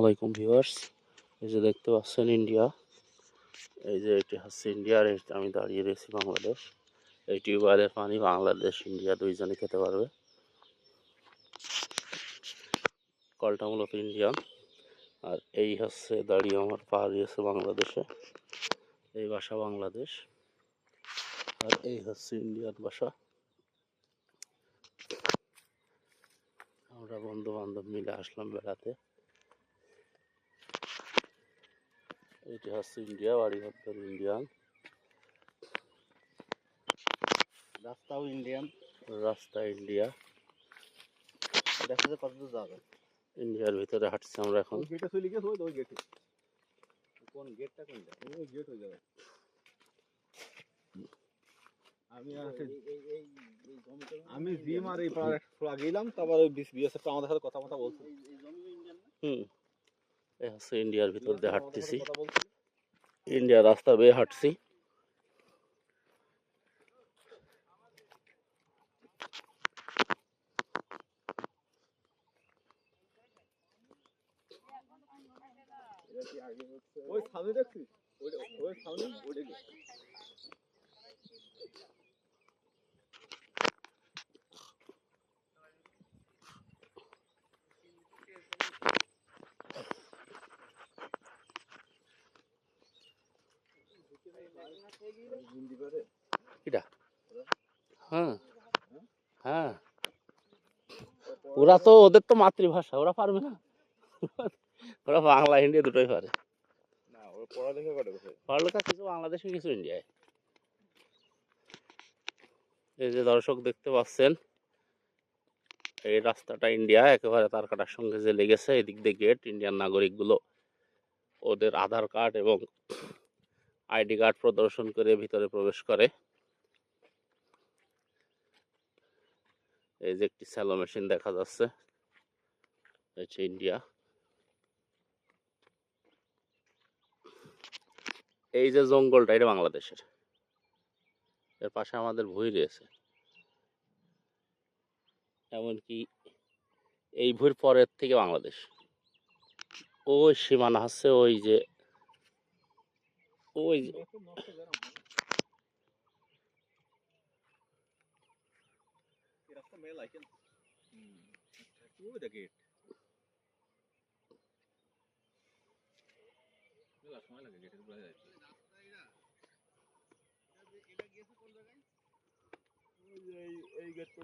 আলাইকুম ভিউয়ার্স, এই যে দেখতে পাচ্ছেন ইন্ডিয়া। এই যে এটি হচ্ছে ইন্ডিয়া, আর আমি দাঁড়িয়ে রয়েছি বাংলাদেশ। এই টিউবওয়েলের পানি বাংলাদেশ ইন্ডিয়া দুইজনে খেতে পারবে। কলটা মূলত ইন্ডিয়ান, আর এই হচ্ছে দাঁড়িয়ে আমার পাহাড়ি আছে বাংলাদেশে। এই ভাষা বাংলাদেশ, আর এই হচ্ছে ইন্ডিয়ান ভাষা। আমরা বন্ধু বান্ধব মিলে আসলাম বেড়াতে। এটি হচ্ছে ইন্ডিয়া, বাড়িঘর ইন্ডিয়ান, রাস্তাও ইন্ডিয়ান, রাস্তা ইন্ডিয়া। দেখা যায় কতদূর যাবে। ইন্ডিয়ার ভিতরে হাঁটছি আমরা এখন। গেটে চলে গেছে, ওই গেটে। কোন গেটটা কোনটা? ওই গেট হয়ে যাবে। আমি জিম আর এই পাড়ার গেলাম, তারপর ওই বিএসএফ আমাদের সাথে কথা বলছে। এই হচ্ছে ইন্ডিয়ার ভিতর দিয়ে হাঁটতেছি, ইন্ডিয়ার রাস্তা বেয়ে হাঁটছি। ওই সামনে দেখছিস, ওই সামনে ওই হ্যাঁ হ্যাঁ, ওরা তো ওদের তো মাতৃভাষা, ওরা পারবে না? ওরা বাংলা হিন্দি দুটোই পারে। না, ওরা পড়ালেখা করে কোথায়? পড়ালেখা কিছু বাংলাদেশে, কিছু ইন্ডিয়ায়। এই যে দর্শক দেখতে পাচ্ছেন, এই রাস্তাটা ইন্ডিয়া, একেবারে তার কাটার সঙ্গে যে লেগেছে। এদিক দিয়ে গেট, ইন্ডিয়ান নাগরিকগুলো ওদের আধার কার্ড এবং আইডি কার্ড প্রদর্শন করে ভিতরে প্রবেশ করে। এই যে একটি স্যালো মেশিন দেখা যাচ্ছে, হচ্ছে ইন্ডিয়া। এই যে জঙ্গলটা, এটা বাংলাদেশের। এর পাশে আমাদের ভুঁই রয়েছে, এমনকি এই ভুঁইর পরের থেকে বাংলাদেশ। ওই সীমানা হচ্ছে ওই যে ওই এই গেট